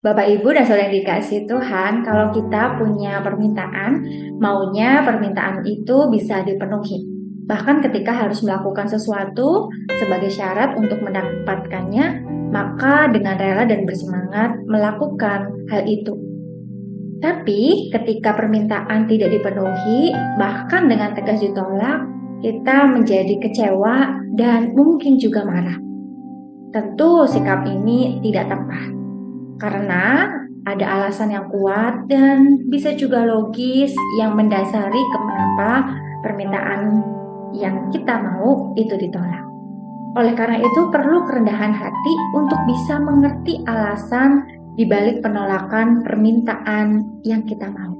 Bapak, Ibu, dan Saudara yang dikasihi Tuhan, kalau kita punya permintaan, maunya permintaan itu bisa dipenuhi. Bahkan ketika harus melakukan sesuatu sebagai syarat untuk mendapatkannya, maka dengan rela dan bersemangat melakukan hal itu. Tapi ketika permintaan tidak dipenuhi, bahkan dengan tegas ditolak, kita menjadi kecewa dan mungkin juga marah. Tentu sikap ini tidak tepat, karena ada alasan yang kuat dan bisa juga logis yang mendasari kenapa permintaan yang kita mau itu ditolak. Oleh karena itu perlu kerendahan hati untuk bisa mengerti alasan di balik penolakan permintaan yang kita mau.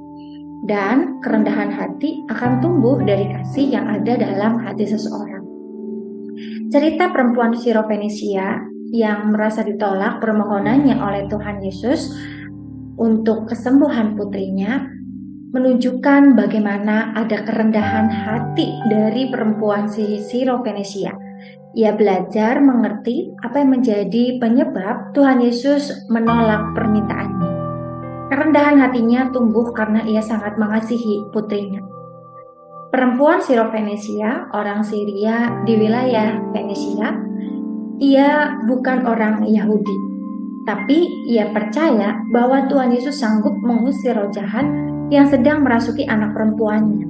Dan kerendahan hati akan tumbuh dari kasih yang ada dalam hati seseorang. Cerita perempuan Sirofenisia yang merasa ditolak permohonannya oleh Tuhan Yesus untuk kesembuhan putrinya menunjukkan bagaimana ada kerendahan hati dari perempuan Sirofenisia. Ia belajar mengerti apa yang menjadi penyebab Tuhan Yesus menolak permintaannya. Kerendahan hatinya tumbuh karena ia sangat mengasihi putrinya. Perempuan Sirofenisia, orang Syria di wilayah Fenisia, ia bukan orang Yahudi, tapi ia percaya bahwa Tuhan Yesus sanggup mengusir roh jahat yang sedang merasuki anak perempuannya.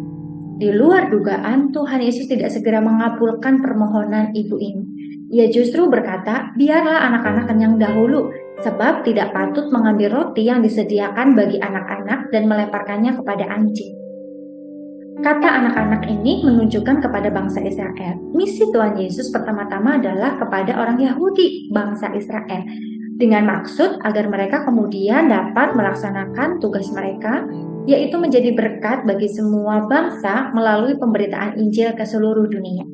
Di luar dugaan, Tuhan Yesus tidak segera mengabulkan permohonan ibu ini. Ia justru berkata, biarlah anak-anak kenyang dahulu, sebab tidak patut mengambil roti yang disediakan bagi anak-anak dan melemparkannya kepada anjing. Kata anak-anak ini menunjukkan kepada bangsa Israel. Misi Tuhan Yesus pertama-tama adalah kepada orang Yahudi, bangsa Israel, dengan maksud agar mereka kemudian dapat melaksanakan tugas mereka, yaitu menjadi berkat bagi semua bangsa melalui pemberitaan Injil ke seluruh dunia.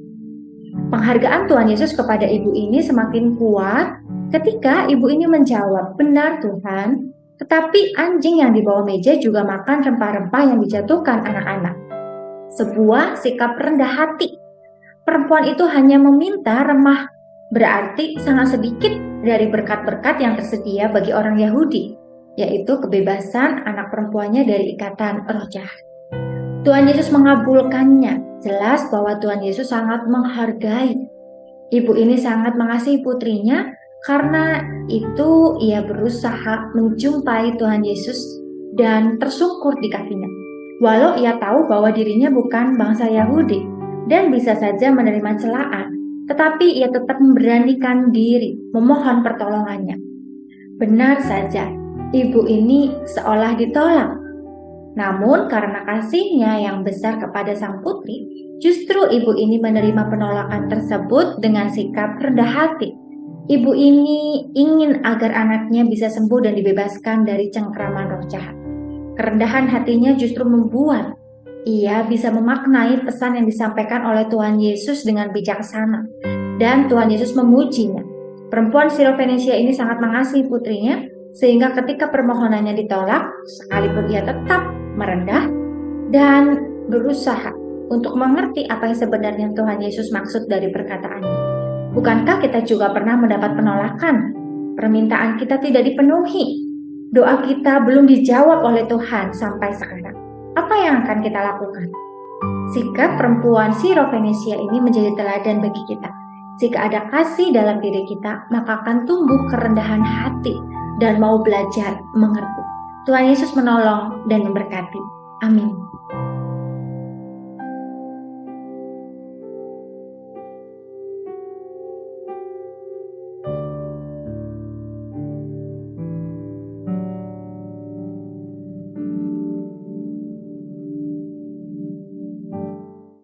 Penghargaan Tuhan Yesus kepada ibu ini semakin kuat ketika ibu ini menjawab, benar Tuhan, tetapi anjing yang di bawah meja juga makan rempah-rempah yang dijatuhkan anak-anak. Sebuah sikap rendah hati. Perempuan itu hanya meminta remah, berarti sangat sedikit dari berkat-berkat yang tersedia bagi orang Yahudi, yaitu kebebasan anak perempuannya dari ikatan roh jahat. Tuhan Yesus mengabulkannya. Jelas bahwa Tuhan Yesus sangat menghargai. Ibu ini sangat mengasihi putrinya, karena itu ia berusaha menjumpai Tuhan Yesus dan tersungkur di kakinya. Walau ia tahu bahwa dirinya bukan bangsa Yahudi dan bisa saja menerima celaan, tetapi ia tetap memberanikan diri memohon pertolongannya. Benar saja, ibu ini seolah ditolak. Namun karena kasihnya yang besar kepada sang putri, justru ibu ini menerima penolakan tersebut dengan sikap rendah hati. Ibu ini ingin agar anaknya bisa sembuh dan dibebaskan dari cengkraman roh jahat. Kerendahan hatinya justru membuat ia bisa memaknai pesan yang disampaikan oleh Tuhan Yesus dengan bijaksana. Dan Tuhan Yesus memujinya. Perempuan Sirofenisia ini sangat mengasihi putrinya, sehingga ketika permohonannya ditolak, sekalipun ia tetap merendah dan berusaha untuk mengerti apa yang sebenarnya Tuhan Yesus maksud dari perkataannya. Bukankah kita juga pernah mendapat penolakan? Permintaan kita tidak dipenuhi. Doa kita belum dijawab oleh Tuhan sampai sekarang. Apa yang akan kita lakukan? Sikap perempuan Sirofenisia ini menjadi teladan bagi kita. Jika ada kasih dalam diri kita, maka akan tumbuh kerendahan hati dan mau belajar mengerti. Tuhan Yesus menolong dan memberkati. Amin.